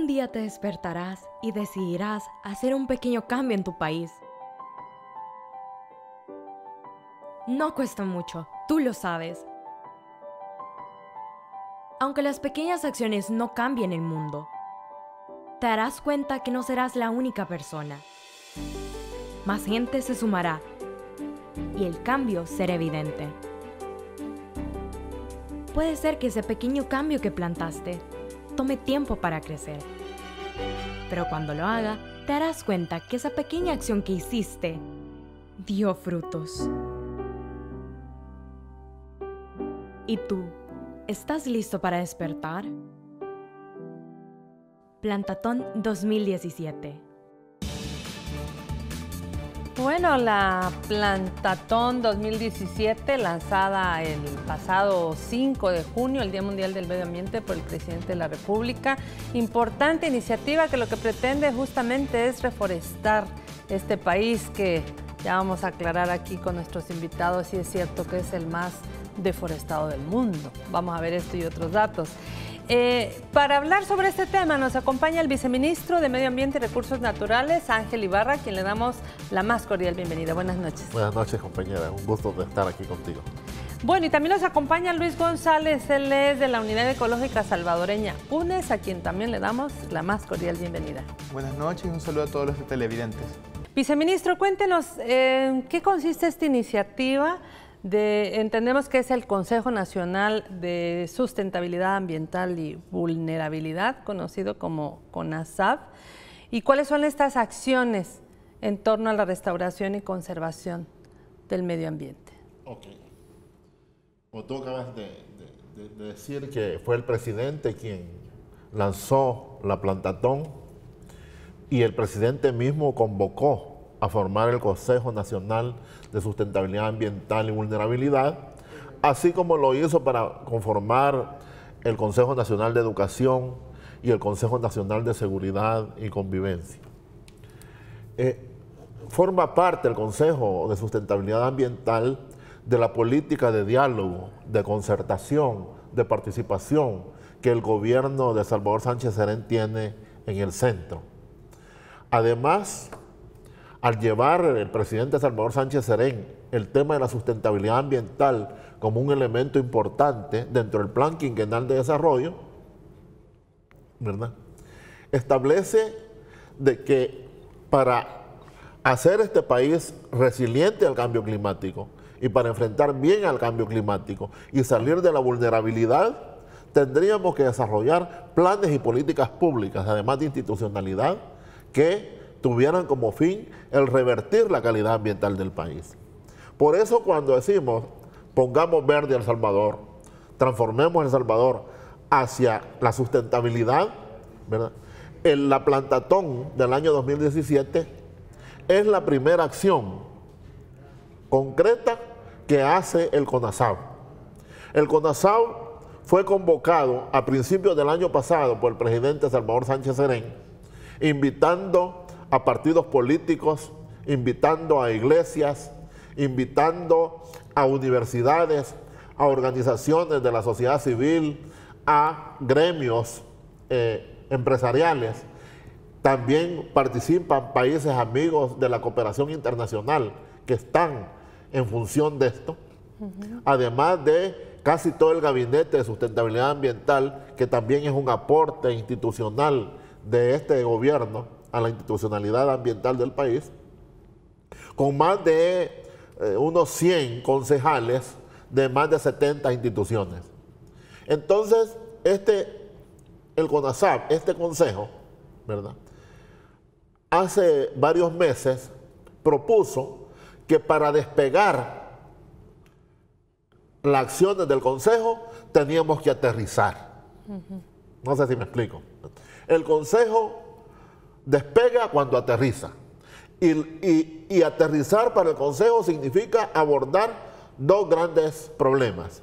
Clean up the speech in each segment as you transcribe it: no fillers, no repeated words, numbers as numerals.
Un día te despertarás y decidirás hacer un pequeño cambio en tu país. No cuesta mucho, tú lo sabes. Aunque las pequeñas acciones no cambien el mundo, te darás cuenta que no serás la única persona. Más gente se sumará y el cambio será evidente. Puede ser que ese pequeño cambio que plantaste tome tiempo para crecer. Pero cuando lo haga, te darás cuenta que esa pequeña acción que hiciste dio frutos. ¿Y tú, estás listo para despertar? Plantatón 2017. Bueno, la Plantatón 2017, lanzada el pasado 5 de junio, el Día Mundial del Medio Ambiente, por el Presidente de la República. Importante iniciativa que lo que pretende justamente es reforestar este país que ya vamos a aclarar aquí con nuestros invitados si es cierto que es el más deforestado del mundo. Vamos a ver esto y otros datos. Para hablar sobre este tema nos acompaña el viceministro de Medio Ambiente y Recursos Naturales, Ángel Ibarra, a quien le damos la más cordial bienvenida. Buenas noches. Buenas noches, compañera. Un gusto de estar aquí contigo. Bueno, y también nos acompaña Luis González, él es de la Unidad Ecológica Salvadoreña UNES, a quien también le damos la más cordial bienvenida. Buenas noches y un saludo a todos los televidentes. Viceministro, cuéntenos, ¿qué consiste esta iniciativa? Entendemos que es el Consejo Nacional de Sustentabilidad Ambiental y Vulnerabilidad, conocido como CONASAV, y cuáles son estas acciones en torno a la restauración y conservación del medio ambiente. Ok. Como tú acabas de decir que fue el presidente quien lanzó la Plantatón y el presidente mismo convocó a formar el Consejo Nacional de Sustentabilidad Ambiental y Vulnerabilidad, así como lo hizo para conformar el Consejo Nacional de Educación y el Consejo Nacional de Seguridad y Convivencia. Forma parte el Consejo de Sustentabilidad Ambiental de la política de diálogo, de concertación, de participación que el gobierno de Salvador Sánchez Serén tiene en el centro. Además, al llevar el presidente Salvador Sánchez Serén el tema de la sustentabilidad ambiental como un elemento importante dentro del Plan Quinquenal de Desarrollo, ¿verdad?, establece de que para hacer este país resiliente al cambio climático y para enfrentar bien al cambio climático y salir de la vulnerabilidad, tendríamos que desarrollar planes y políticas públicas, además de institucionalidad, que tuvieran como fin el revertir la calidad ambiental del país. Por eso cuando decimos pongamos verde a El Salvador, transformemos El Salvador hacia la sustentabilidad, ¿verdad?, la Plantatón del año 2017 es la primera acción concreta que hace el CONASAV. El CONASAV fue convocado a principios del año pasado por el presidente Salvador Sánchez Serén, invitando a partidos políticos, invitando a iglesias, invitando a universidades, a organizaciones de la sociedad civil, a gremios empresariales. También participan países amigos de la cooperación internacional que están en función de esto, además de casi todo el gabinete de sustentabilidad ambiental, que también es un aporte institucional de este gobierno a la institucionalidad ambiental del país, con más de unos 100 concejales de más de 70 instituciones. Entonces, el CONASAV, este consejo, ¿verdad?, hace varios meses propuso que para despegar las acciones del consejo teníamos que aterrizar. No sé si me explico. El consejo despega cuando aterriza. Y aterrizar para el Consejo significa abordar dos grandes problemas.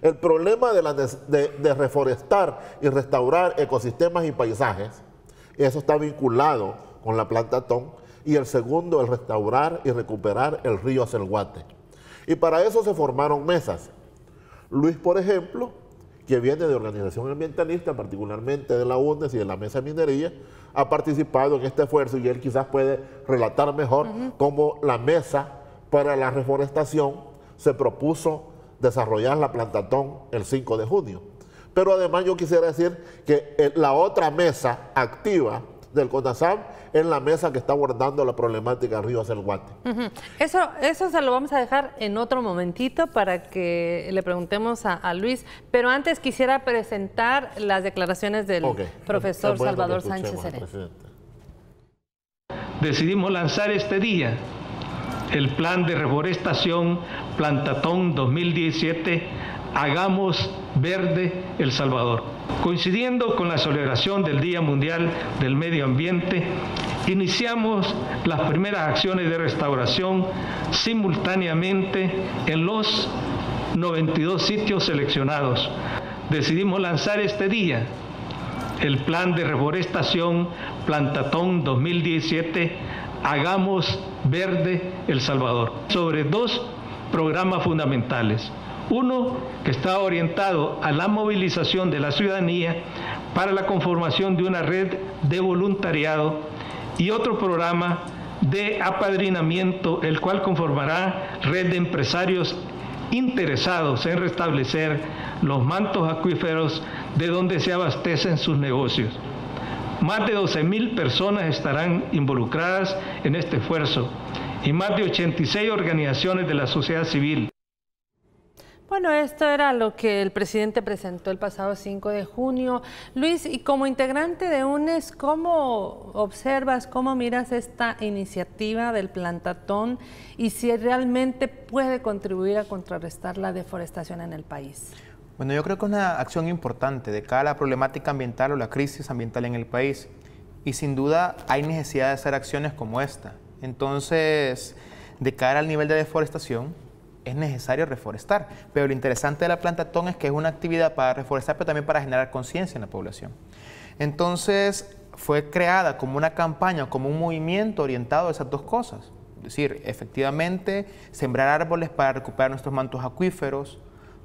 El problema de reforestar y restaurar ecosistemas y paisajes, eso está vinculado con la Plantatón, y el segundo, el restaurar y recuperar el río Acelguate. Y para eso se formaron mesas. Luis, por ejemplo, que viene de organización ambientalista, particularmente de la UNES y de la Mesa de Minería, ha participado en este esfuerzo y él quizás puede relatar mejor cómo la Mesa para la Reforestación se propuso desarrollar la plantatón el 5 de junio. Pero además yo quisiera decir que la otra mesa activa del CONASAM es la mesa que está abordando la problemática del río Acelguate. Eso se lo vamos a dejar en otro momentito para que le preguntemos a Luis, pero antes quisiera presentar las declaraciones del profesor Salvador Sánchez Serén. Decidimos lanzar este día el plan de reforestación Plantatón 2017, Hagamos Verde El Salvador. Coincidiendo con la celebración del Día Mundial del Medio Ambiente, iniciamos las primeras acciones de restauración simultáneamente en los 92 sitios seleccionados. Decidimos lanzar este día el plan de reforestación Plantatón 2017, Hagamos Verde El Salvador, sobre dos programas fundamentales. Uno que está orientado a la movilización de la ciudadanía para la conformación de una red de voluntariado y otro programa de apadrinamiento, el cual conformará red de empresarios interesados en restablecer los mantos acuíferos de donde se abastecen sus negocios. Más de 12.000 personas estarán involucradas en este esfuerzo y más de 86 organizaciones de la sociedad civil. Bueno, esto era lo que el presidente presentó el pasado 5 de junio. Luis, y como integrante de UNES, ¿cómo observas, cómo miras esta iniciativa del plantatón y si realmente puede contribuir a contrarrestar la deforestación en el país? Bueno, yo creo que es una acción importante de cara a la problemática ambiental o la crisis ambiental en el país. Y sin duda hay necesidad de hacer acciones como esta. Entonces, de cara al nivel de deforestación, es necesario reforestar. Pero lo interesante de la plantatón es que es una actividad para reforestar, pero también para generar conciencia en la población. Entonces, fue creada como una campaña, como un movimiento orientado a esas dos cosas. Es decir, efectivamente, sembrar árboles para recuperar nuestros mantos acuíferos,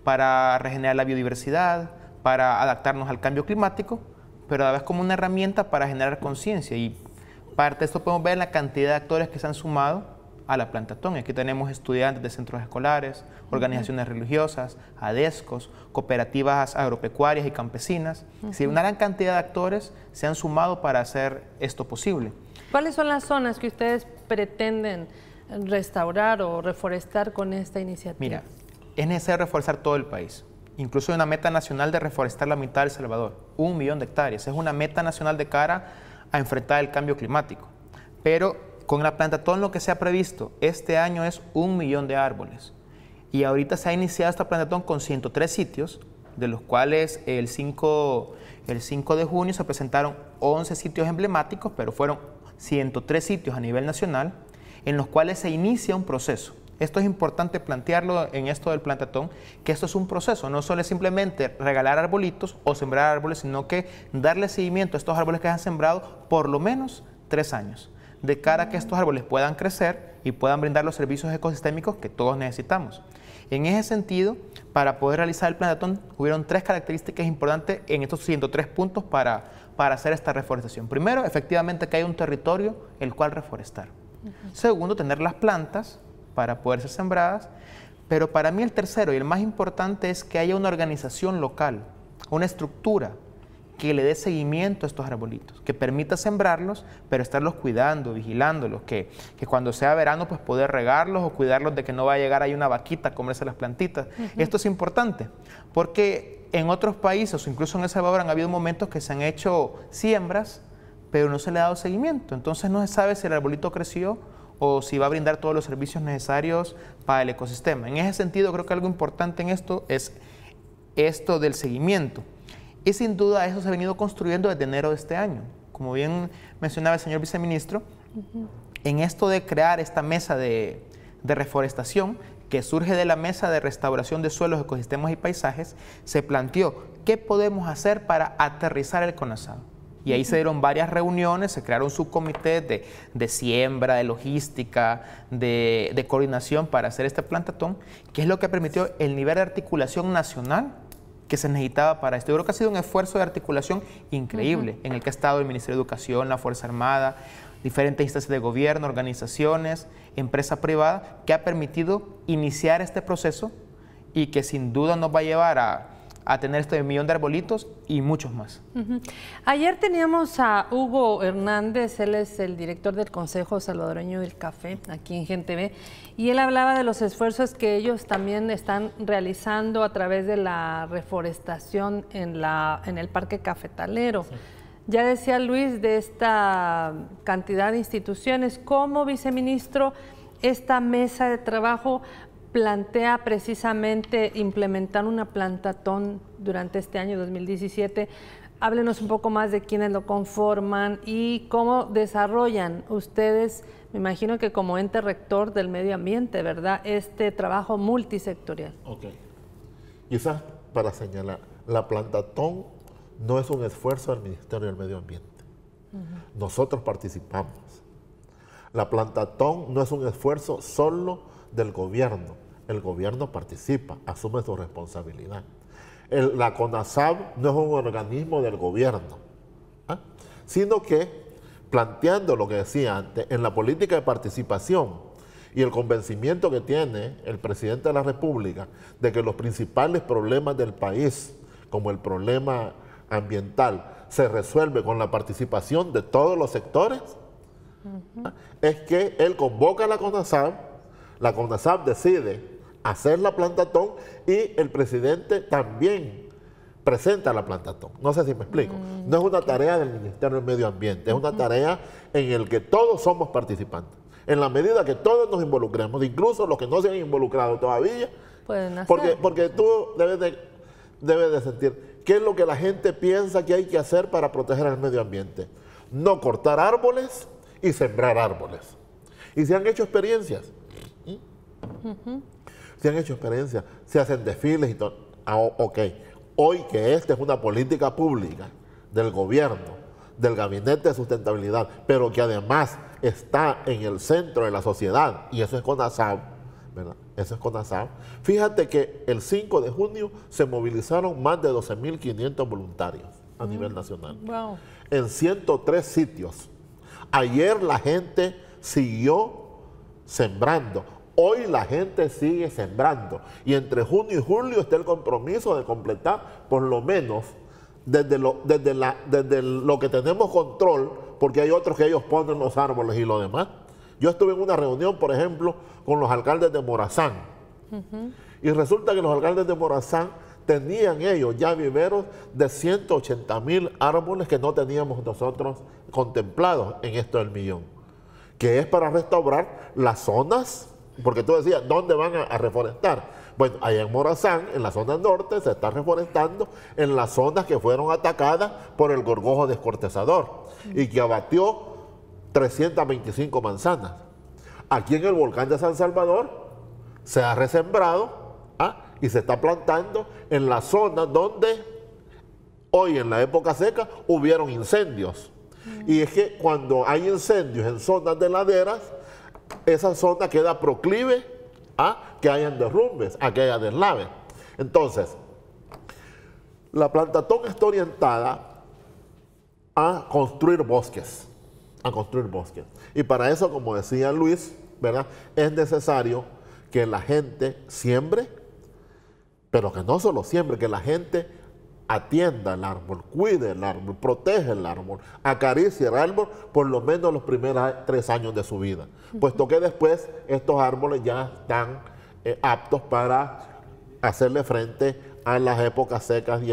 para regenerar la biodiversidad, para adaptarnos al cambio climático, pero a la vez como una herramienta para generar conciencia. Y parte de esto podemos ver la cantidad de actores que se han sumado a la plantatón. Aquí tenemos estudiantes de centros escolares, organizaciones religiosas, ADESCOS, cooperativas agropecuarias y campesinas. Sí, una gran cantidad de actores se han sumado para hacer esto posible. ¿Cuáles son las zonas que ustedes pretenden restaurar o reforestar con esta iniciativa? Mira, es necesario reforestar todo el país. Incluso hay una meta nacional de reforestar la mitad de El Salvador, 1 millón de hectáreas. Es una meta nacional de cara a enfrentar el cambio climático. Pero con la plantatón lo que se ha previsto este año es 1 millón de árboles. Y ahorita se ha iniciado esta plantatón con 103 sitios, de los cuales el 5 de junio se presentaron 11 sitios emblemáticos, pero fueron 103 sitios a nivel nacional, en los cuales se inicia un proceso. Esto es importante plantearlo en esto del plantatón, que esto es un proceso, no solo es simplemente regalar arbolitos o sembrar árboles, sino que darle seguimiento a estos árboles que se han sembrado por lo menos 3 años, de cara a que estos árboles puedan crecer y puedan brindar los servicios ecosistémicos que todos necesitamos. En ese sentido, para poder realizar el plantatón, hubieron 3 características importantes en estos 103 puntos para hacer esta reforestación. Primero, efectivamente que haya un territorio el cual reforestar. Segundo, tener las plantas para poder ser sembradas, pero para mí el tercero y el más importante es que haya una organización local, una estructura que le dé seguimiento a estos arbolitos, que permita sembrarlos, pero estarlos cuidando, vigilándolos, que cuando sea verano pues poder regarlos o cuidarlos de que no va a llegar ahí una vaquita a comerse las plantitas. Esto es importante, porque en otros países, o incluso en El Salvador, han habido momentos que se han hecho siembras, pero no se le ha dado seguimiento, entonces no se sabe si el arbolito creció o si va a brindar todos los servicios necesarios para el ecosistema. En ese sentido, creo que algo importante en esto es esto del seguimiento. Y sin duda eso se ha venido construyendo desde enero de este año. Como bien mencionaba el señor viceministro, en esto de crear esta mesa de reforestación, que surge de la mesa de restauración de suelos, ecosistemas y paisajes, se planteó qué podemos hacer para aterrizar el CONASAM. Y ahí se dieron varias reuniones, se crearon subcomités de siembra, de logística, de coordinación para hacer este plantatón, que es lo que permitió el nivel de articulación nacional que se necesitaba para esto. Yo creo que ha sido un esfuerzo de articulación increíble en el que ha estado el Ministerio de Educación, la Fuerza Armada, diferentes instancias de gobierno, organizaciones, empresa privada, que ha permitido iniciar este proceso y que sin duda nos va a llevar a tener este 1 millón de arbolitos y muchos más. Ayer teníamos a Hugo Hernández, él es el director del Consejo Salvadoreño del Café, aquí en Gen TV, y él hablaba de los esfuerzos que ellos también están realizando a través de la reforestación en el Parque Cafetalero. Sí. Ya decía Luis de esta cantidad de instituciones. ¿Cómo, viceministro, esta mesa de trabajo plantea precisamente implementar una plantatón durante este año 2017? Háblenos un poco más de quiénes lo conforman y cómo desarrollan ustedes, me imagino que como ente rector del medio ambiente, ¿verdad?, este trabajo multisectorial. Ok. Quizás para señalar, la plantatón no es un esfuerzo del Ministerio del Medio Ambiente. Nosotros participamos. La plantatón no es un esfuerzo solo del gobierno. El gobierno participa, asume su responsabilidad. La CONASAB no es un organismo del gobierno, sino que, planteando lo que decía antes, en la política de participación y el convencimiento que tiene el presidente de la República de que los principales problemas del país, como el problema ambiental, se resuelve con la participación de todos los sectores, es que él convoca a la CONASAB decide hacer la plantatón y el presidente también presenta la plantatón. No sé si me explico. No es una tarea del Ministerio del Medio Ambiente, es una tarea en la que todos somos participantes. En la medida que todos nos involucremos, incluso los que no se han involucrado todavía, pueden hacer. Porque tú debes de sentir qué es lo que la gente piensa que hay que hacer para proteger el medio ambiente. No cortar árboles y sembrar árboles. Y se han hecho experiencias. Se han hecho experiencias, se hacen desfiles y todo. Ok, hoy que esta es una política pública del gobierno, del Gabinete de Sustentabilidad, pero que además está en el centro de la sociedad, y eso es CONASAB, ¿verdad? Eso es CONASAB. Fíjate que el 5 de junio se movilizaron más de 12.500 voluntarios a nivel nacional. Wow. En 103 sitios. Ayer la gente siguió sembrando. Hoy la gente sigue sembrando. Y entre junio y julio está el compromiso de completar por lo menos desde lo que tenemos control, porque hay otros que ellos ponen los árboles y lo demás. Yo estuve en una reunión, por ejemplo, con los alcaldes de Morazán. Y resulta que los alcaldes de Morazán tenían ellos ya viveros de 180.000 árboles que no teníamos nosotros contemplados en esto del millón, que es para restaurar las zonas, porque tú decías, ¿dónde van a reforestar? Bueno, allá en Morazán, en la zona norte, se está reforestando en las zonas que fueron atacadas por el gorgojo descortezador y que abatió 325 manzanas. Aquí en el volcán de San Salvador se ha resembrado y se está plantando en la zona donde hoy en la época seca hubieron incendios. Y es que cuando hay incendios en zonas de laderas, esa zona queda proclive a que hayan derrumbes, a que haya deslaves. Entonces, la plantatón está orientada a construir bosques, Y para eso, como decía Luis, ¿verdad?, es necesario que la gente siembre, pero que no solo siembre, que la gente atienda el árbol, cuide el árbol, protege el árbol, acaricie el árbol por lo menos los primeros 3 años de su vida, puesto que después estos árboles ya están aptos para hacerle frente a las épocas secas y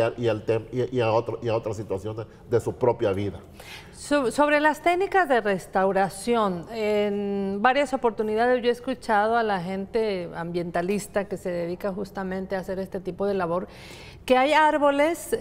a otras situaciones de su propia vida. Sobre las técnicas de restauración, en varias oportunidades yo he escuchado a la gente ambientalista que se dedica justamente a hacer este tipo de labor, que hay árboles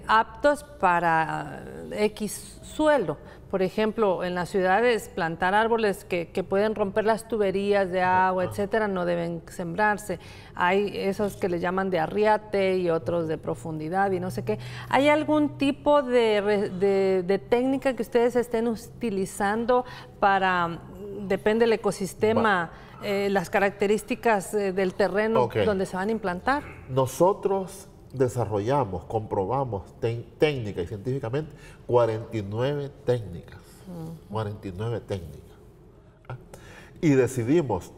aptos para X suelo. Por ejemplo, en las ciudades plantar árboles que pueden romper las tuberías de agua, etcétera, no deben sembrarse. Hay esos que le llaman de arriate y otros de profundidad y no sé qué. ¿Hay algún tipo de técnica que ustedes estén utilizando para, depende del ecosistema, las características del terreno donde se van a implantar? Nosotros desarrollamos, comprobamos técnica y científicamente 49 técnicas. 49 técnicas. ¿Ah? Y decidimos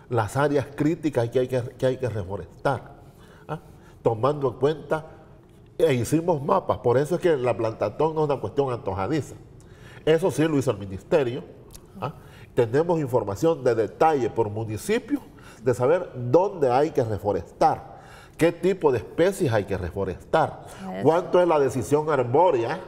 las áreas críticas que hay que reforestar, ¿ah? Tomando en cuenta, e hicimos mapas. Por eso es que la plantatón no es una cuestión antojadiza. Eso sí lo hizo el ministerio. ¿Ah? Tenemos información de detalle por municipio de saber dónde hay que reforestar, qué tipo de especies hay que reforestar, cuánto es la decisión arbórea,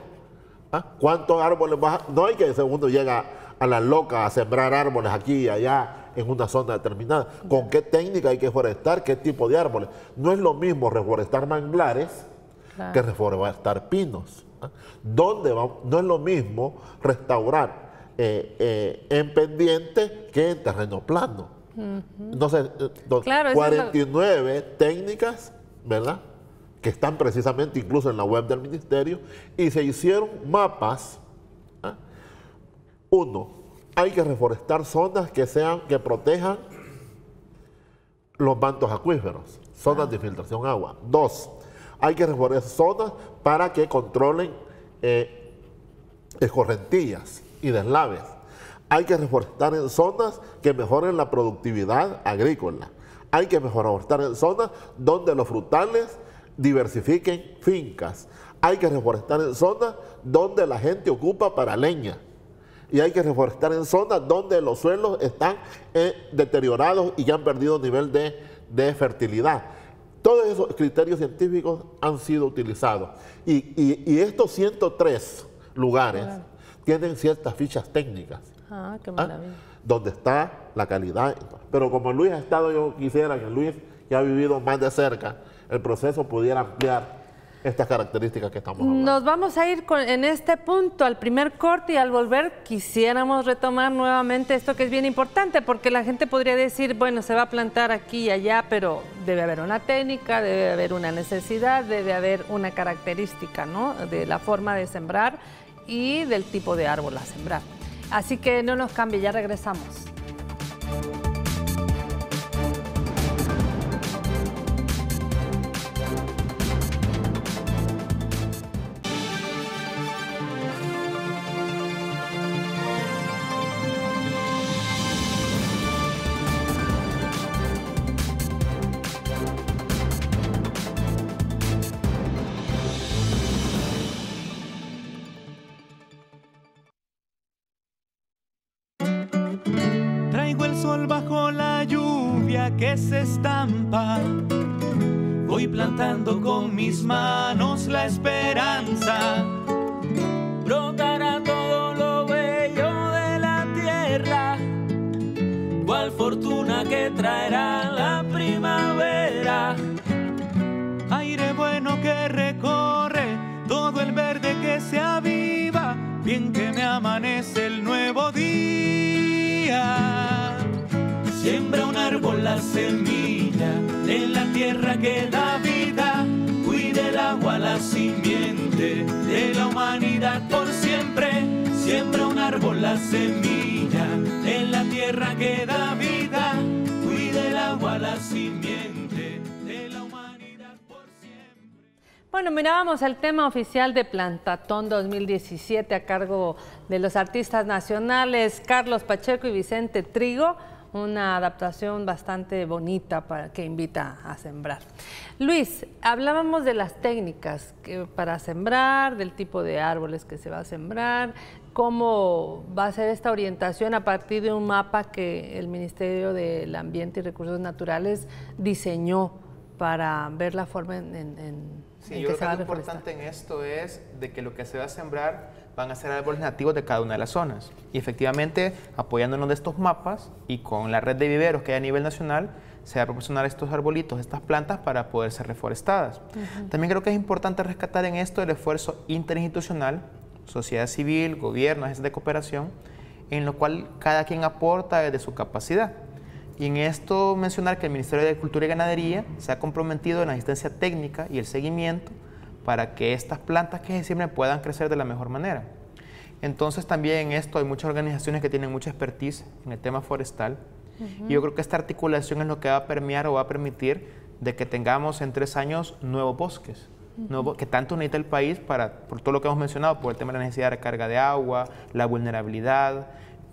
¿ah? Cuántos árboles no hay que uno llega a la loca a sembrar árboles aquí y allá en una zona determinada. ¿Con qué técnica hay que forestar? ¿Qué tipo de árboles? No es lo mismo reforestar manglares que reforestar pinos. ¿Ah? No es lo mismo restaurar en pendiente que en terreno plano. Entonces, claro, 49 técnicas, ¿verdad?, que están precisamente incluso en la web del ministerio, y se hicieron mapas. ¿Ah? Uno, hay que reforestar zonas que protejan los mantos acuíferos, zonas de filtración de agua. Dos, hay que reforestar zonas para que controlen escorrentías y deslaves. Hay que reforestar en zonas que mejoren la productividad agrícola. Hay que reforestar en zonas donde los frutales diversifiquen fincas. Hay que reforestar en zonas donde la gente ocupa para leña. Y hay que reforestar en zonas donde los suelos están deteriorados y ya han perdido nivel de fertilidad. Todos esos criterios científicos han sido utilizados. Y estos 103 lugares tienen ciertas fichas técnicas. Ah, qué maravilla. Donde está la calidad. Pero como Luis ha estado, yo quisiera que Luis, que ha vivido más de cerca el proceso, pudiera ampliar estas características que estamos hablando. Nos vamos a ir en este punto al primer corte, y al volver quisiéramos retomar nuevamente esto que es bien importante, porque la gente podría decir, bueno, se va a plantar aquí y allá, pero debe haber una técnica, debe haber una necesidad, debe haber una característica, ¿no?, de la forma de sembrar y del tipo de árbol a sembrar. Así que no nos cambie, ya regresamos. Bajo la lluvia que se estampa, voy plantando con mis manos la esperanza. Brotará todo lo bello de la tierra, cual fortuna que traerá la primavera. Aire bueno que recorre todo el verde que se aviva, bien que me amanece el nuevo día. Siembra un árbol la semilla en la tierra que da vida, cuide el agua la simiente de la humanidad por siempre. Siembra un árbol la semilla en la tierra que da vida, cuide el agua la simiente de la humanidad por siempre. Bueno, mirábamos el tema oficial de Plantatón 2017 a cargo de los artistas nacionales Carlos Pacheco y Vicente Trigo. Una adaptación bastante bonita que invita a sembrar. Luis, hablábamos de las técnicas para sembrar, del tipo de árboles que se va a sembrar, cómo va a ser esta orientación a partir de un mapa que el Ministerio del Ambiente y Recursos Naturales diseñó para ver la forma Sí, yo creo que lo importante en esto es de que lo que se va a sembrar van a ser árboles nativos de cada una de las zonas. Y efectivamente, apoyándonos de estos mapas y con la red de viveros que hay a nivel nacional, se va a proporcionar estos arbolitos, estas plantas para poder ser reforestadas. También creo que es importante rescatar en esto el esfuerzo interinstitucional, sociedad civil, gobierno, agencias de cooperación, en lo cual cada quien aporta desde su capacidad. Y en esto mencionar que el Ministerio de Agricultura y Ganadería se ha comprometido en la asistencia técnica y el seguimiento para que estas plantas que se siembren puedan crecer de la mejor manera. Entonces también en esto hay muchas organizaciones que tienen mucha expertise en el tema forestal. Y yo creo que esta articulación es lo que va a permear o va a permitir de que tengamos en 3 años nuevos bosques, que tanto necesita el país por todo lo que hemos mencionado, por el tema de la necesidad de recarga de agua, la vulnerabilidad,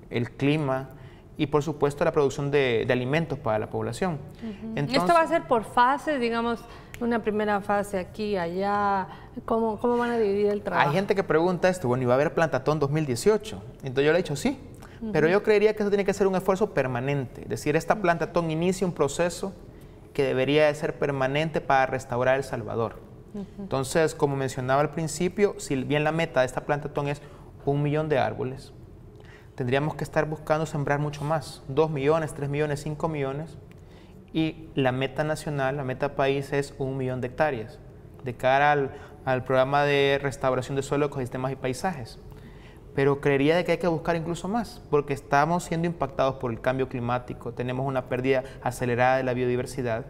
el clima y por supuesto la producción de alimentos para la población. Entonces, ¿esto va a ser por fases, digamos, una primera fase aquí, allá? ¿Cómo van a dividir el trabajo? Hay gente que pregunta esto, bueno, ¿y va a haber Plantatón 2018? Entonces yo le he dicho sí, pero yo creería que eso tiene que ser un esfuerzo permanente, es decir, esta Plantatón inicia un proceso que debería de ser permanente para restaurar El Salvador. Entonces, como mencionaba al principio, si bien la meta de esta Plantatón es 1 millón de árboles, tendríamos que estar buscando sembrar mucho más, 2 millones, 3 millones, 5 millones, y la meta nacional, la meta país es 1 millón de hectáreas, de cara al programa de restauración de suelo, ecosistemas y paisajes. Pero creería de que hay que buscar incluso más, porque estamos siendo impactados por el cambio climático, tenemos una pérdida acelerada de la biodiversidad,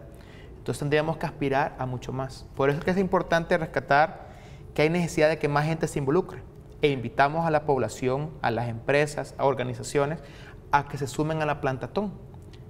entonces tendríamos que aspirar a mucho más. Por eso es que es importante rescatar que hay necesidad de que más gente se involucre, e invitamos a la población, a las empresas, a organizaciones, a que se sumen a la Plantatón,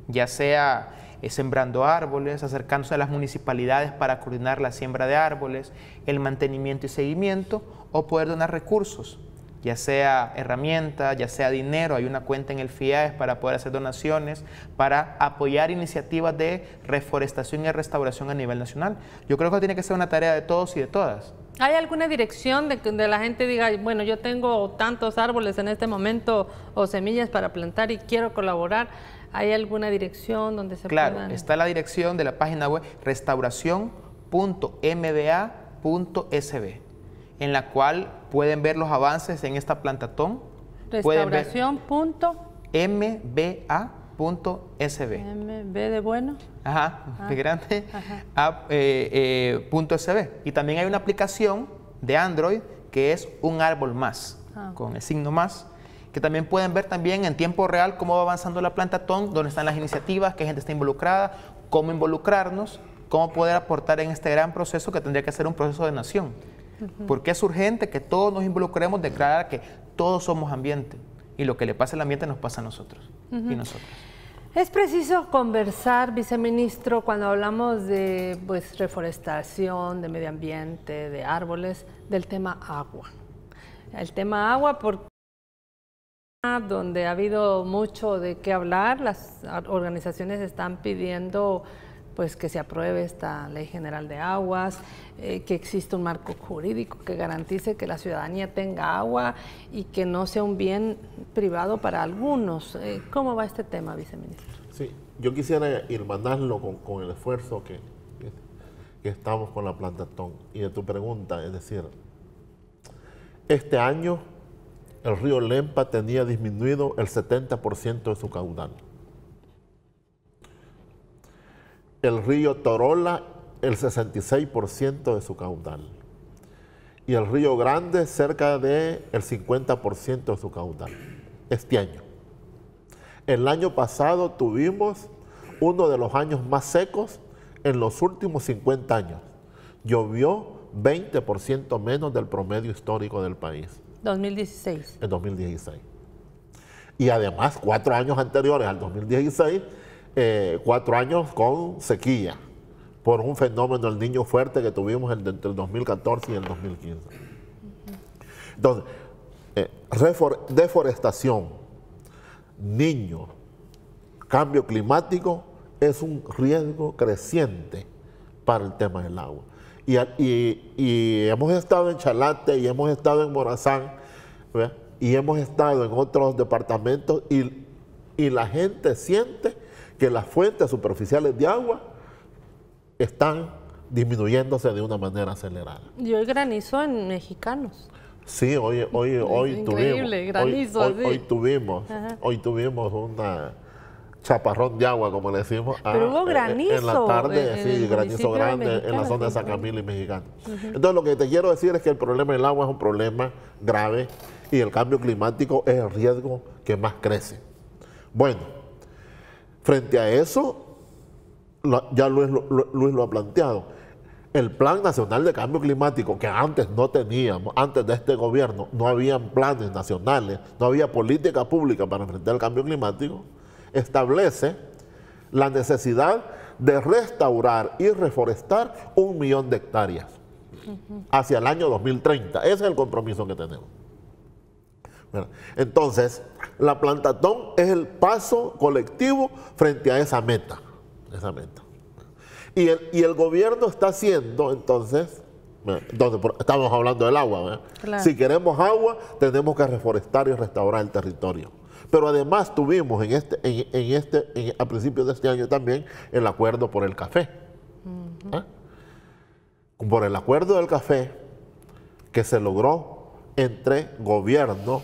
ya sea sembrando árboles, acercándose a las municipalidades para coordinar la siembra de árboles, el mantenimiento y seguimiento, o poder donar recursos, ya sea herramientas, ya sea dinero. Hay una cuenta en el FIAES para poder hacer donaciones, para apoyar iniciativas de reforestación y restauración a nivel nacional. Yo creo que tiene que ser una tarea de todos y de todas. ¿Hay alguna dirección de la gente diga, bueno, yo tengo tantos árboles en este momento o semillas para plantar y quiero colaborar? ¿Hay alguna dirección donde se Claro, puedan...? está la dirección de la página web restauración.mba.sb, en la cual pueden ver los avances en esta Plantatón. Restauración.mba.sb. MB de bueno. Ajá, de grande, .sb. Y también hay una aplicación de Android que es Un Árbol Más, con el signo más, que también pueden ver también en tiempo real cómo va avanzando la Plantatón, dónde están las iniciativas, qué gente está involucrada, cómo involucrarnos, cómo poder aportar en este gran proceso que tendría que ser un proceso de nación. Porque es urgente que todos nos involucremos, declarar que todos somos ambiente y lo que le pasa al ambiente nos pasa a nosotros y nosotros. Es preciso conversar, viceministro, cuando hablamos de reforestación, de medio ambiente, de árboles, del tema agua. El tema agua, porque donde ha habido mucho de qué hablar, las organizaciones están pidiendo que se apruebe esta Ley General de Aguas, que exista un marco jurídico que garantice que la ciudadanía tenga agua y que no sea un bien privado para algunos. ¿Cómo va este tema, viceministro? Sí, yo quisiera irmanarlo con el esfuerzo que estamos con la Plantatón. Y de tu pregunta, es decir, este año el río Lempa tenía disminuido el 70% de su caudal. El río Torola, el 66% de su caudal. Y el río Grande, cerca del 50% de su caudal, este año. El año pasado tuvimos uno de los años más secos en los últimos 50 años. Llovió 20% menos del promedio histórico del país. 2016. En 2016. Y además, 4 años anteriores al 2016, 4 años con sequía, por un fenómeno del Niño fuerte que tuvimos entre el 2014 y el 2015. Entonces, deforestación, niños, cambio climático es un riesgo creciente para el tema del agua. Y hemos estado en Chalate y hemos estado en Morazán, ¿verdad? Y hemos estado en otros departamentos y la gente siente que las fuentes superficiales de agua están disminuyéndose de una manera acelerada. Y hoy granizo en Mexicanos. Sí, hoy increíble, granizo, hoy tuvimos una chaparrón de agua, como le decimos. Pero hubo granizo. En la tarde, sí, granizo grande en la zona de Zacamil y Mexicano. Entonces, lo que te quiero decir es que el problema del agua es un problema grave y el cambio climático es el riesgo que más crece. Bueno, frente a eso, ya Luis lo ha planteado. El Plan Nacional de Cambio Climático, que antes no teníamos, antes de este gobierno, no habían planes nacionales, no había política pública para enfrentar el cambio climático, establece la necesidad de restaurar y reforestar 1 millón de hectáreas hacia el año 2030. Ese es el compromiso que tenemos. Entonces, la Plantatón es el paso colectivo frente a esa meta. Y el gobierno está haciendo, entonces estamos hablando del agua, ¿verdad? Claro. Si queremos agua, tenemos que reforestar y restaurar el territorio. Pero además tuvimos a principios de este año también el acuerdo por el café. Por el acuerdo del café que se logró entre gobierno,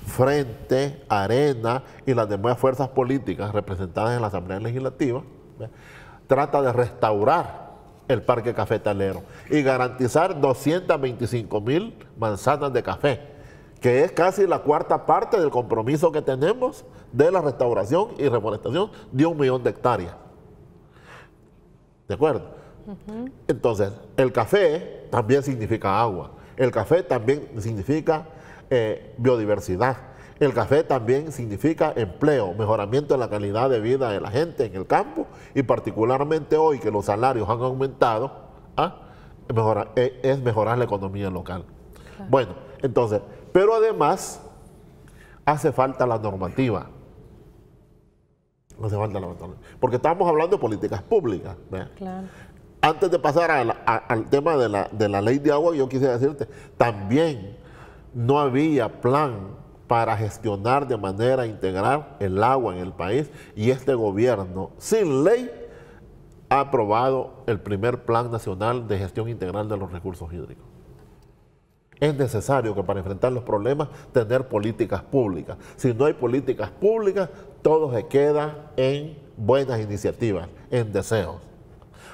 Frente, Arena y las demás fuerzas políticas representadas en la Asamblea Legislativa, ¿verdad? Trata de restaurar el parque cafetalero y garantizar 225,000 manzanas de café, que es casi la 4ª parte del compromiso que tenemos de la restauración y reforestación de 1 millón de hectáreas. ¿De acuerdo? Entonces, el café también significa agua, el café también significa biodiversidad, el café también significa empleo, mejoramiento de la calidad de vida de la gente en el campo y particularmente hoy que los salarios han aumentado, es mejorar la economía local. Claro. Bueno, entonces, pero además hace falta la normativa. Porque estamos hablando de políticas públicas. Claro. Antes de pasar al tema de la ley de agua, yo quisiera decirte, también no había plan para gestionar de manera integral el agua en el país y este gobierno, sin ley, ha aprobado el primer Plan Nacional de Gestión Integral de los Recursos Hídricos. Es necesario que para enfrentar los problemas tener políticas públicas. Si no hay políticas públicas, todo se queda en buenas iniciativas, en deseos.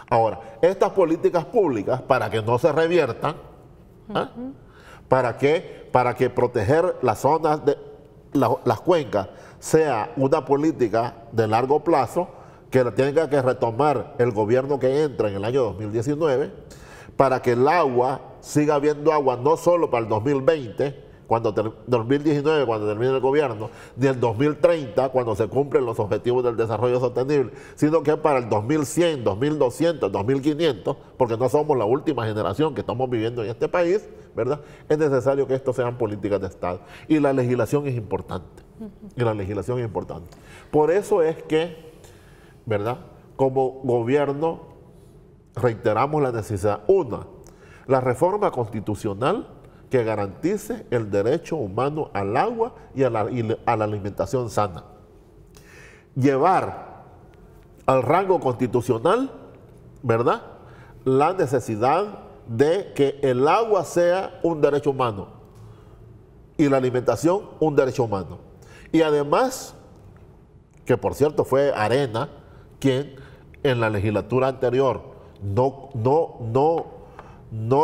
Ahora, estas políticas públicas, para que no se reviertan, para que proteger las zonas de las cuencas sea una política de largo plazo, que la tenga que retomar el gobierno que entra en el año 2019, para que el agua siga habiendo agua no solo para el 2020, 2019 cuando termine el gobierno, ni el 2030 cuando se cumplen los objetivos del desarrollo sostenible, sino que para el 2100, 2200, 2500, porque no somos la última generación que estamos viviendo en este país, ¿verdad? Es necesario que esto sean políticas de Estado. Y la legislación es importante. Por eso es que, ¿verdad? Como gobierno reiteramos la necesidad, la reforma constitucional que garantice el derecho humano al agua y a la alimentación sana. Llevar al rango constitucional, ¿verdad?, la necesidad de que el agua sea un derecho humano y la alimentación un derecho humano. Y además, que por cierto fue Arena quien en la legislatura anterior no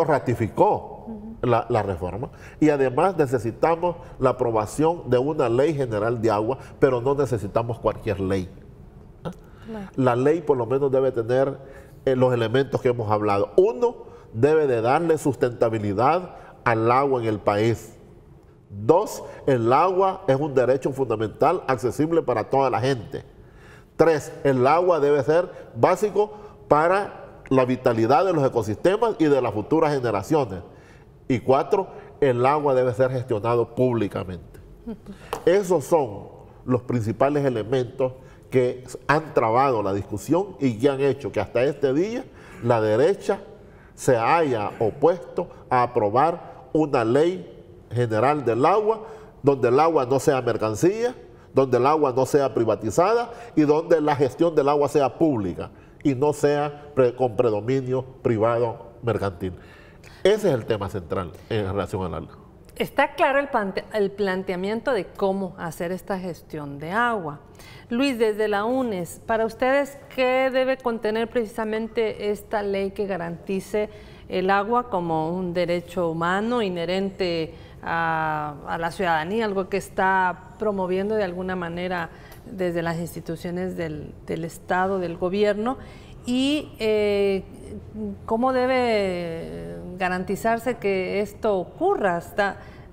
ratificó la reforma, y además necesitamos la aprobación de una ley general de agua, pero no necesitamos cualquier ley. La ley por lo menos debe tener los elementos que hemos hablado. Debe de darle sustentabilidad al agua en el país. 2, el agua es un derecho fundamental accesible para toda la gente. 3, el agua debe ser básico para la vitalidad de los ecosistemas y de las futuras generaciones. Y 4, el agua debe ser gestionado públicamente. Esos son los principales elementos que han trabado la discusión y que han hecho que hasta este día la derecha se haya opuesto a aprobar una ley general del agua, donde el agua no sea mercancía, donde el agua no sea privatizada y donde la gestión del agua sea pública y no sea con predominio privado mercantil. Ese es el tema central en relación al agua. Está claro el planteamiento de cómo hacer esta gestión de agua. Luis, desde la UNES, para ustedes, ¿qué debe contener precisamente esta ley que garantice el agua como un derecho humano inherente a la ciudadanía, algo que está promoviendo de alguna manera desde las instituciones del Estado, del gobierno? Y cómo debe garantizarse que esto ocurra,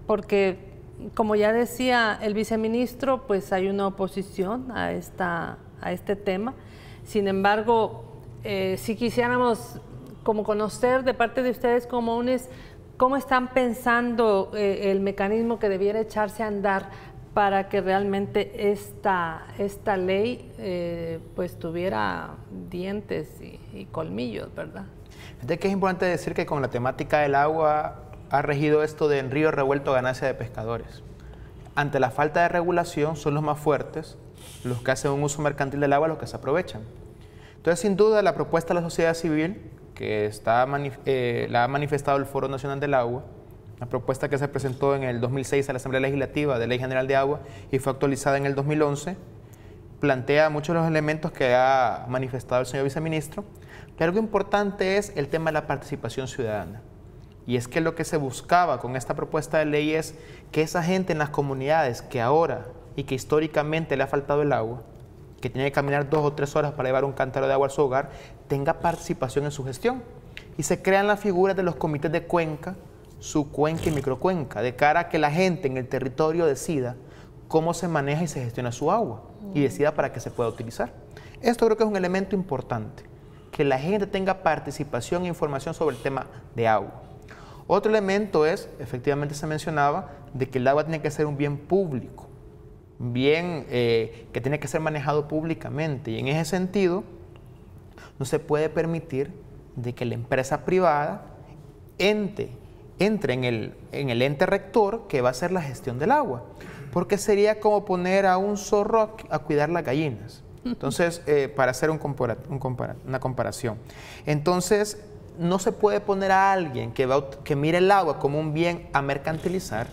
porque como ya decía el viceministro, pues hay una oposición a este tema. Sin embargo, si quisiéramos como conocer de parte de ustedes comunes cómo están pensando el mecanismo que debiera echarse a andar para que realmente esta ley pues tuviera dientes y colmillos, ¿verdad? Fíjate que es importante decir que con la temática del agua ha regido esto de en río revuelto ganancia de pescadores. Ante la falta de regulación son los más fuertes, los que hacen un uso mercantil del agua, los que se aprovechan. Entonces, sin duda, la propuesta de la sociedad civil, que la ha manifestado el Foro Nacional del Agua, la propuesta que se presentó en el 2006 a la Asamblea Legislativa de Ley General de Agua y fue actualizada en el 2011, plantea muchos de los elementos que ha manifestado el señor viceministro. Pero algo importante es el tema de la participación ciudadana. Y es que lo que se buscaba con esta propuesta de ley es que esa gente en las comunidades que ahora y que históricamente le ha faltado el agua, que tiene que caminar 2 o 3 horas para llevar un cántaro de agua a su hogar, tenga participación en su gestión. Y se crean las figuras de los comités de cuenca, subcuenca y microcuenca, de cara a que la gente en el territorio decida cómo se maneja y se gestiona su agua y decida para qué se puede utilizar. Esto creo que es un elemento importante, que la gente tenga participación e información sobre el tema de agua. Otro elemento es, efectivamente se mencionaba, de que el agua tiene que ser un bien público, bien que tiene que ser manejado públicamente, y en ese sentido no se puede permitir de que la empresa privada entre en el ente rector que va a hacer la gestión del agua, porque sería como poner a un zorro a cuidar las gallinas. Entonces, para hacer una comparación. Entonces, no se puede poner a alguien que mire el agua como un bien a mercantilizar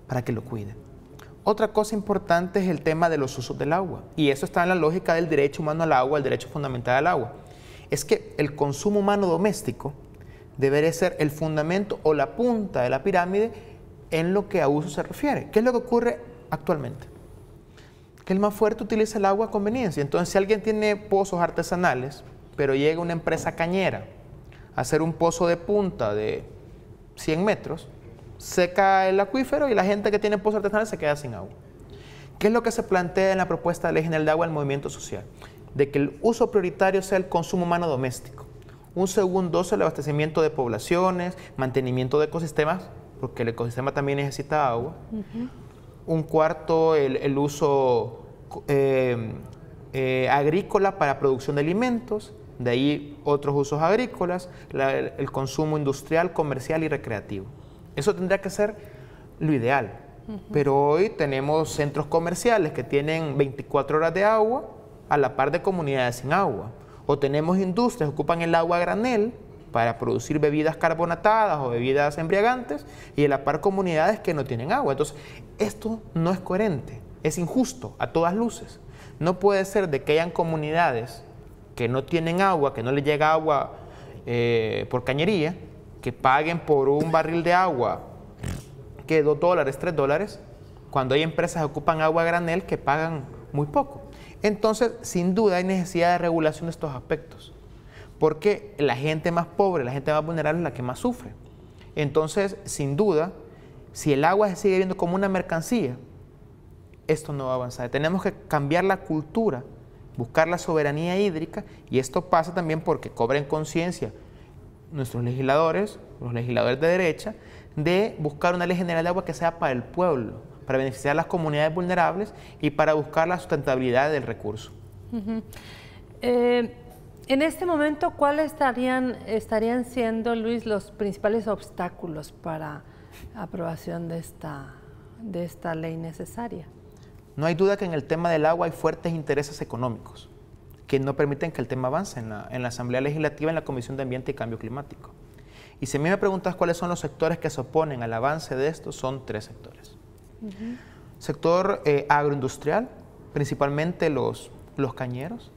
para que lo cuide. Otra cosa importante es el tema de los usos del agua, y eso está en la lógica del derecho humano al agua, el derecho fundamental al agua. Es que el consumo humano doméstico debería ser el fundamento o la punta de la pirámide en lo que a uso se refiere. ¿Qué es lo que ocurre actualmente? Que el más fuerte utiliza el agua a conveniencia. Entonces, si alguien tiene pozos artesanales, pero llega una empresa cañera a hacer un pozo de punta de 100 metros, seca el acuífero y la gente que tiene pozos artesanales se queda sin agua. ¿Qué es lo que se plantea en la propuesta de Ley General de Agua del Movimiento Social? De que el uso prioritario sea el consumo humano doméstico. Un segundo uso, el abastecimiento de poblaciones, mantenimiento de ecosistemas, porque el ecosistema también necesita agua. Un cuarto, el uso agrícola para producción de alimentos, de ahí otros usos agrícolas, el consumo industrial, comercial y recreativo. Eso tendría que ser lo ideal, pero hoy tenemos centros comerciales que tienen 24 horas de agua a la par de comunidades sin agua, o tenemos industrias que ocupan el agua a granel para producir bebidas carbonatadas o bebidas embriagantes, y a la par comunidades que no tienen agua. Entonces, esto no es coherente, es injusto a todas luces. No puede ser de que hayan comunidades que no tienen agua, que no les llega agua por cañería, que paguen por un barril de agua que $2, $3, cuando hay empresas que ocupan agua a granel que pagan muy poco. Entonces, sin duda hay necesidad de regulación de estos aspectos, porque la gente más pobre, la gente más vulnerable es la que más sufre. Entonces, sin duda, si el agua se sigue viendo como una mercancía, esto no va a avanzar. Tenemos que cambiar la cultura, buscar la soberanía hídrica, y esto pasa también porque cobren conciencia nuestros legisladores, los legisladores de derecha, de buscar una ley general de agua que sea para el pueblo, para beneficiar a las comunidades vulnerables y para buscar la sustentabilidad del recurso. En este momento, ¿cuáles estarían siendo, Luis, los principales obstáculos para aprobación de esta ley necesaria? No hay duda que en el tema del agua hay fuertes intereses económicos que no permiten que el tema avance en la Asamblea Legislativa, en la Comisión de Ambiente y Cambio Climático. Y si a mí me preguntas cuáles son los sectores que se oponen al avance de esto, son 3 sectores. Sector agroindustrial, principalmente los cañeros.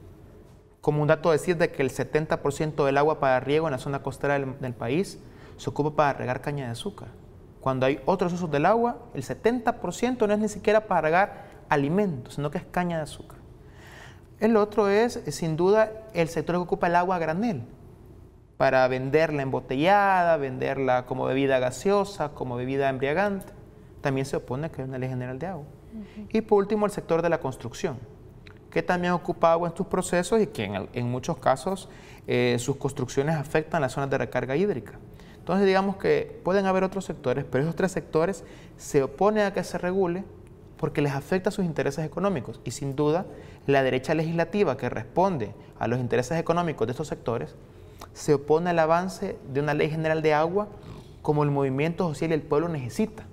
Como un dato decir de que el 70% del agua para riego en la zona costera del país se ocupa para regar caña de azúcar. Cuando hay otros usos del agua, el 70% no es ni siquiera para regar alimentos, sino que es caña de azúcar. El otro es, sin duda, el sector que ocupa el agua a granel, para venderla embotellada, venderla como bebida gaseosa, como bebida embriagante. También se opone a que haya una ley general de agua. Y por último, el sector de la construcción, que también ocupa agua en sus procesos y que en muchos casos sus construcciones afectan las zonas de recarga hídrica. Entonces digamos que pueden haber otros sectores, pero esos 3 sectores se oponen a que se regule porque les afecta sus intereses económicos. Y sin duda, la derecha legislativa que responde a los intereses económicos de estos sectores se opone al avance de una ley general de agua como el movimiento social y el pueblo necesita,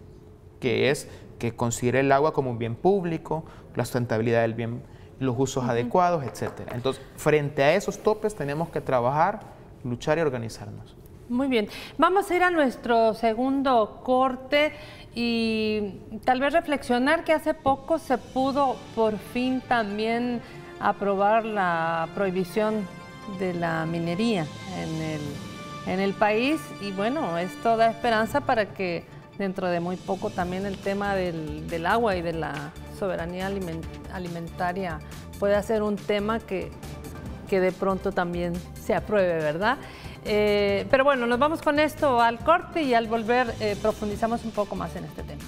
que es que considere el agua como un bien público, la sustentabilidad del bien, los usos adecuados, etc. Entonces, frente a esos topes tenemos que trabajar, luchar y organizarnos. Muy bien, vamos a ir a nuestro segundo corte y tal vez reflexionar que hace poco se pudo por fin también aprobar la prohibición de la minería en el país y bueno, esto da esperanza para que dentro de muy poco también el tema del agua y de la soberanía alimentaria pueda ser un tema que de pronto también se apruebe, ¿verdad? Pero bueno, nos vamos con esto al corte y al volver profundizamos un poco más en este tema.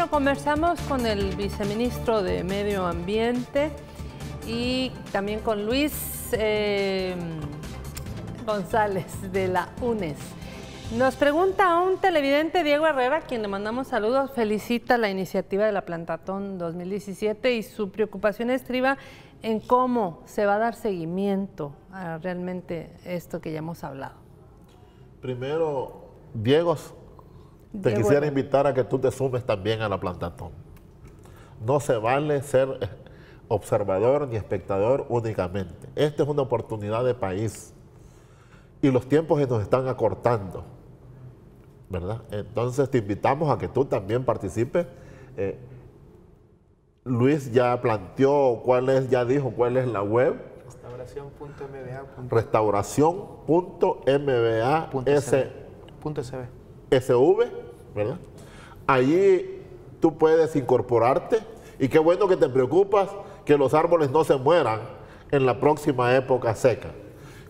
Conversamos con el viceministro de Medio Ambiente y también con Luis González de la UNES. Nos pregunta un televidente, Diego Herrera, a quien le mandamos saludos, felicita la iniciativa de la Plantatón 2017 y su preocupación estriba en cómo se va a dar seguimiento a realmente esto que ya hemos hablado. Primero, Diego, te quisiera invitar a que tú te sumes también a la Plantatón. No se vale ser observador ni espectador únicamente. Esta es una oportunidad de país y los tiempos se nos están acortando, ¿verdad? Entonces te invitamos a que tú también participes. Luis ya planteó ya dijo cuál es la web. Restauración.mba.sv, ¿verdad? Allí tú puedes incorporarte y qué bueno que te preocupas que los árboles no se mueran en la próxima época seca.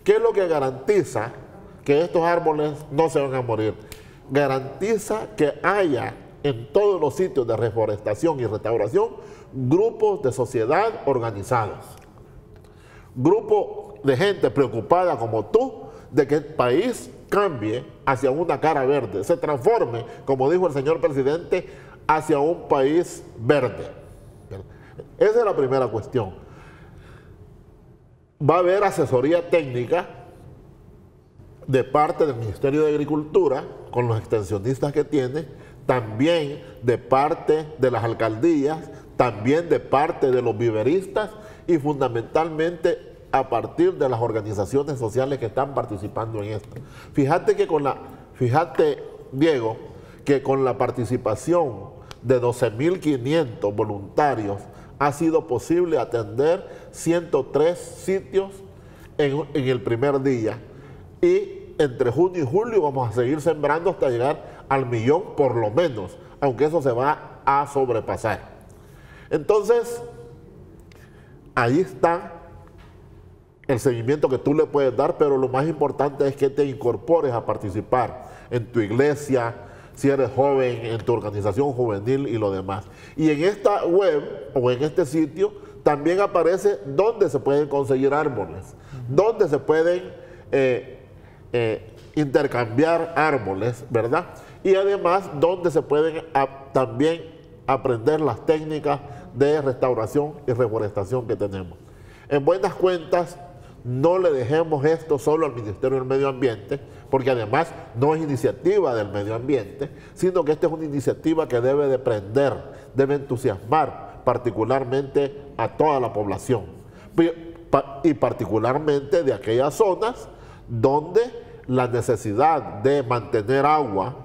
¿Qué es lo que garantiza que estos árboles no se van a morir? Garantiza que haya en todos los sitios de reforestación y restauración grupos de sociedad organizados. Grupos de gente preocupada como tú de que el país cambie hacia una cara verde, se transforme, como dijo el señor presidente, hacia un país verde. Esa es la primera cuestión. Va a haber asesoría técnica de parte del Ministerio de Agricultura, con los extensionistas que tiene, también de parte de las alcaldías, también de parte de los viveristas y fundamentalmente a partir de las organizaciones sociales que están participando en esto. Fíjate, Diego, que con la participación de 12.500 voluntarios ha sido posible atender 103 sitios en el primer día. Y entre junio y julio vamos a seguir sembrando hasta llegar al 1.000.000 por lo menos, aunque eso se va a sobrepasar. Entonces, ahí está el seguimiento que tú le puedes dar, pero lo más importante es que te incorpores a participar en tu iglesia, si eres joven, en tu organización juvenil y lo demás. Y en esta web o en este sitio también aparece dónde se pueden conseguir árboles, dónde se pueden intercambiar árboles, ¿verdad? Y además dónde se pueden también aprender las técnicas de restauración y reforestación que tenemos. En buenas cuentas, no le dejemos esto solo al Ministerio del Medio Ambiente, porque además no es iniciativa del medio ambiente, sino que esta es una iniciativa que debe de prender, debe entusiasmar particularmente a toda la población y particularmente de aquellas zonas donde la necesidad de mantener agua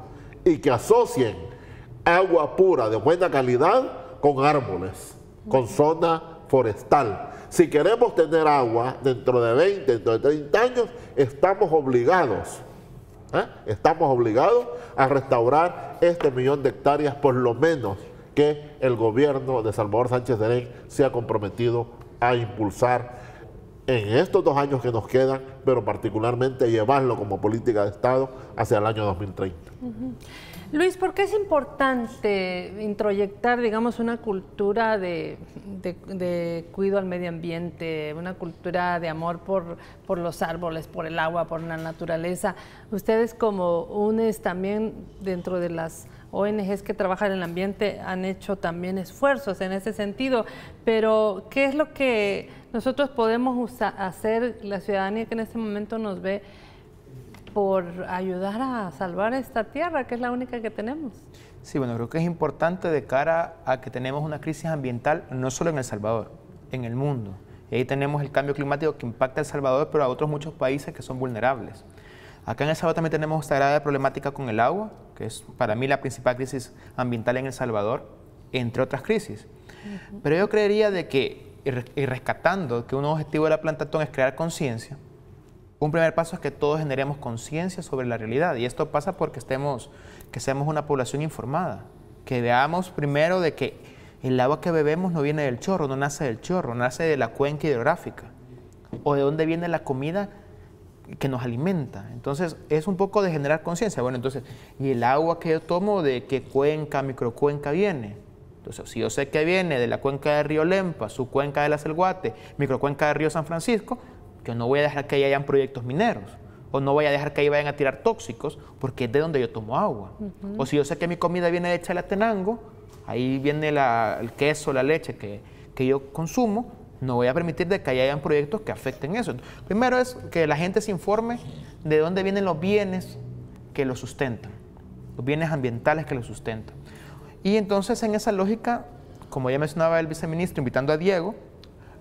y que asocien agua pura de buena calidad con árboles, con zona forestal. si queremos tener agua dentro de 20, dentro de 30 años, estamos obligados a restaurar este 1.000.000 de hectáreas, por lo menos, que el gobierno de Salvador Sánchez Serén se ha comprometido a impulsar en estos 2 años que nos quedan, pero particularmente llevarlo como política de Estado hacia el año 2030. Luis, ¿por qué es importante introyectar, digamos, una cultura de cuidado al medio ambiente, una cultura de amor por los árboles, por el agua, por la naturaleza? Ustedes como UNES también, dentro de las ONGs que trabajan en el ambiente, han hecho también esfuerzos en ese sentido, pero ¿qué es lo que nosotros podemos hacer, la ciudadanía que en este momento nos ve, por ayudar a salvar esta tierra, que es la única que tenemos? Sí, bueno, creo que es importante de cara a que tenemos una crisis ambiental, no solo en El Salvador, en el mundo. Y ahí tenemos el cambio climático que impacta a El Salvador, pero a otros muchos países que son vulnerables. Acá en El Salvador también tenemos esta grave problemática con el agua, que es para mí la principal crisis ambiental en El Salvador, entre otras crisis. Pero yo creería de que, y rescatando que un objetivo de la Plantatón es crear conciencia, un primer paso es que todos generemos conciencia sobre la realidad, y esto pasa porque seamos una población informada, que veamos primero de que el agua que bebemos no viene del chorro, no nace del chorro, nace de la cuenca hidrográfica, o de dónde viene la comida que nos alimenta. Entonces es un poco de generar conciencia. Bueno, entonces, ¿y el agua que yo tomo de qué cuenca, microcuenca viene? Entonces, si yo sé que viene de la cuenca del río Lempa, su cuenca de la Selguate, microcuenca del río San Francisco, que no voy a dejar que ahí hayan proyectos mineros, o no voy a dejar que ahí vayan a tirar tóxicos, porque es de donde yo tomo agua. O si yo sé que mi comida viene de Chalatenango, ahí viene el queso, la leche que yo consumo, no voy a permitir de que ahí hayan proyectos que afecten eso. Primero es que la gente se informe de dónde vienen los bienes que lo sustentan, los bienes ambientales que lo sustentan. Y entonces, en esa lógica, como ya mencionaba el viceministro, invitando a Diego,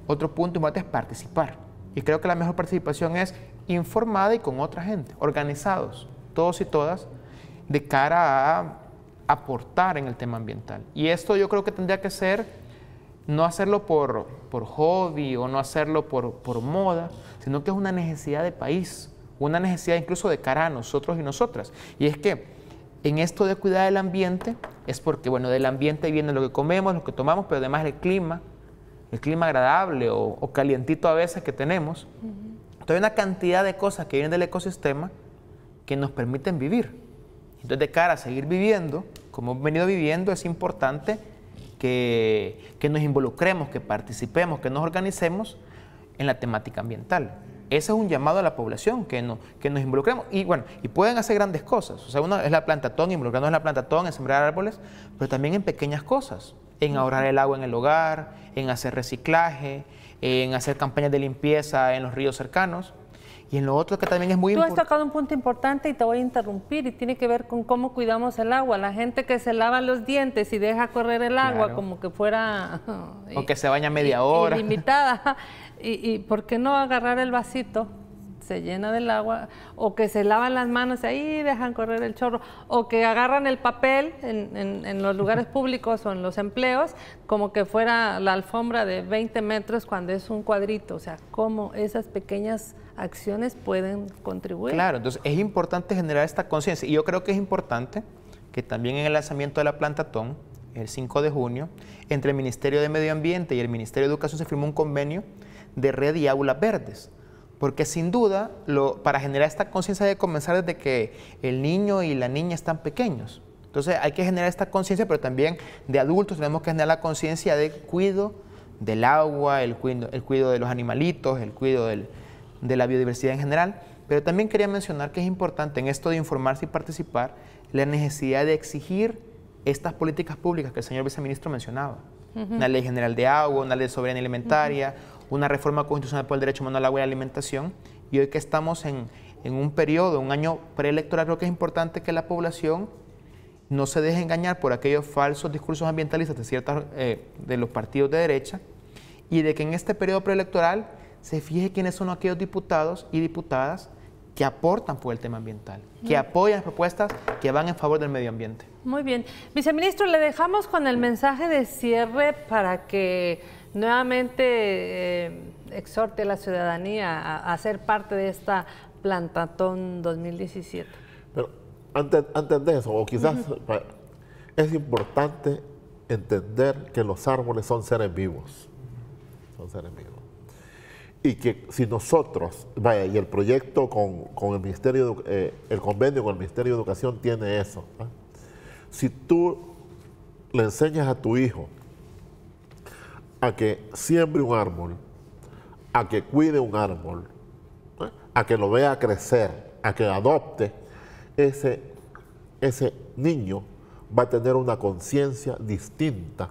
otro punto importante es participar. Y creo que la mejor participación es informada y con otra gente, organizados, todos y todas, de cara a aportar en el tema ambiental. Y esto yo creo que tendría que ser, no hacerlo por hobby o no hacerlo por moda, sino que es una necesidad de país, una necesidad incluso de cara a nosotros y nosotras. Y es que en esto de cuidar el ambiente, es porque, bueno, del ambiente viene lo que comemos, lo que tomamos, pero además el clima agradable o calientito a veces que tenemos. Entonces hay una cantidad de cosas que vienen del ecosistema que nos permiten vivir. Entonces, de cara a seguir viviendo, como hemos venido viviendo, es importante que nos involucremos, que participemos, que nos organicemos en la temática ambiental. Ese es un llamado a la población, que nos involucremos. Y bueno, y pueden hacer grandes cosas. O sea, uno es la Plantatón, involucrarnos en la Plantatón, en sembrar árboles, pero también en pequeñas cosas, en ahorrar el agua en el hogar, en hacer reciclaje, en hacer campañas de limpieza en los ríos cercanos. Y en lo otro que también es muy importante. Tú has tocado un punto importante y te voy a interrumpir, y tiene que ver con cómo cuidamos el agua. La gente que se lava los dientes y deja correr el agua, claro, como que fuera... o que se baña media hora. Ilimitada. ¿Y por qué no agarrar el vasito? Se llena del agua, o que se lavan las manos y ahí dejan correr el chorro, o que agarran el papel en los lugares públicos o en los empleos como que fuera la alfombra de 20 metros cuando es un cuadrito. O sea, cómo esas pequeñas acciones pueden contribuir. Claro, entonces es importante generar esta conciencia, y yo creo que es importante que también en el lanzamiento de la Plantatón, el 5 de junio, entre el Ministerio de Medio Ambiente y el Ministerio de Educación se firmó un convenio de red y aulas verdes. Porque sin duda, para generar esta conciencia hay que comenzar desde que el niño y la niña están pequeños. Entonces hay que generar esta conciencia, pero también de adultos tenemos que generar la conciencia del cuidado del agua, el cuidado de los animalitos, el cuidado de la biodiversidad en general. Pero también quería mencionar que es importante en esto de informarse y participar, la necesidad de exigir estas políticas públicas que el señor viceministro mencionaba. Una ley general de agua, una ley de soberanía alimentaria, una reforma constitucional por el derecho humano al agua y a la alimentación. Y hoy que estamos en un periodo, un año preelectoral, creo que es importante que la población no se deje engañar por aquellos falsos discursos ambientalistas de los partidos de derecha, y de que en este periodo preelectoral se fije quiénes son aquellos diputados y diputadas que aportan por el tema ambiental, que apoyan propuestas que van en favor del medio ambiente. Muy bien. Viceministro, le dejamos con el mensaje de cierre para que nuevamente exhorte a la ciudadanía a ser parte de esta Plantatón 2017. Pero antes de eso, o quizás es importante entender que los árboles son seres vivos. Son seres vivos. Y que si nosotros, y el proyecto con el Ministerio, el convenio con el Ministerio de Educación tiene eso. Si tú le enseñas a tu hijo a que siembre un árbol, a que cuide un árbol, a que lo vea crecer, a que adopte, ese niño va a tener una conciencia distinta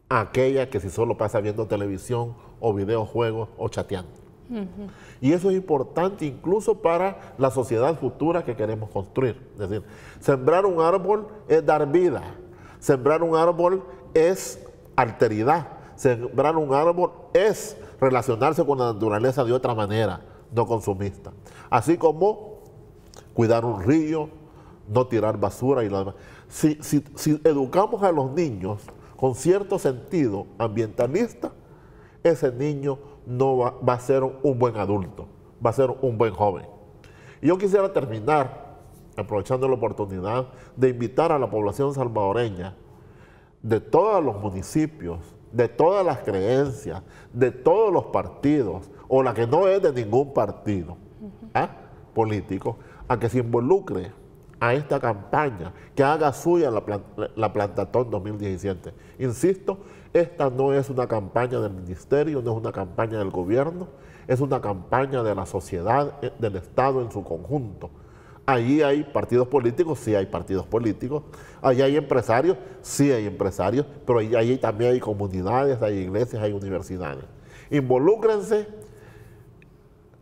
a aquella que si solo pasa viendo televisión o videojuegos o chateando. Y eso es importante incluso para la sociedad futura que queremos construir. Es decir, sembrar un árbol es dar vida, sembrar un árbol es alteridad, sembrar un árbol es relacionarse con la naturaleza de otra manera, no consumista. Así como cuidar un río, no tirar basura y lo demás. Si educamos a los niños con cierto sentido ambientalista, ese niño no va a ser un buen adulto, va a ser un buen joven. Y yo quisiera terminar, aprovechando la oportunidad, de invitar a la población salvadoreña de todos los municipios, de todas las creencias, de todos los partidos, o la que no es de ningún partido político, a que se involucre a esta campaña, que haga suya la Plantatón 2017. Insisto, esta no es una campaña del ministerio, no es una campaña del gobierno, es una campaña de la sociedad, del Estado en su conjunto. Allí hay partidos políticos, sí hay partidos políticos, allí hay empresarios, sí hay empresarios, pero allí también hay comunidades, hay iglesias, hay universidades. Involúcrense,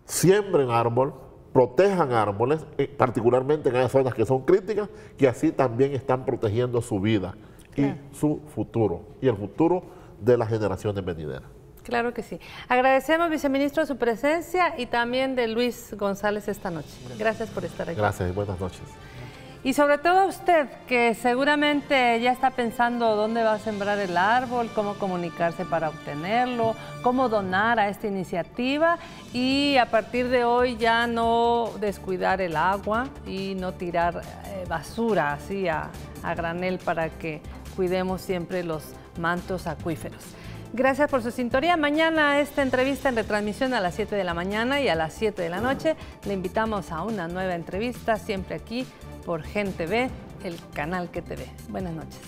siembren árbol, protejan árboles, particularmente en esas zonas que son críticas, que así también están protegiendo su vida y su futuro, y el futuro de las generaciones venideras. Claro que sí. Agradecemos, viceministro, su presencia y también de Luis González esta noche. Gracias por estar aquí. Gracias y buenas noches. Y sobre todo a usted, que seguramente ya está pensando dónde va a sembrar el árbol, cómo comunicarse para obtenerlo, cómo donar a esta iniciativa y a partir de hoy ya no descuidar el agua y no tirar basura así a granel para que cuidemos siempre los mantos acuíferos. Gracias por su sintonía. Mañana esta entrevista en retransmisión a las 7 de la mañana y a las 7 de la noche. Le invitamos a una nueva entrevista, siempre aquí por Gen TV, el canal que te ve. Buenas noches.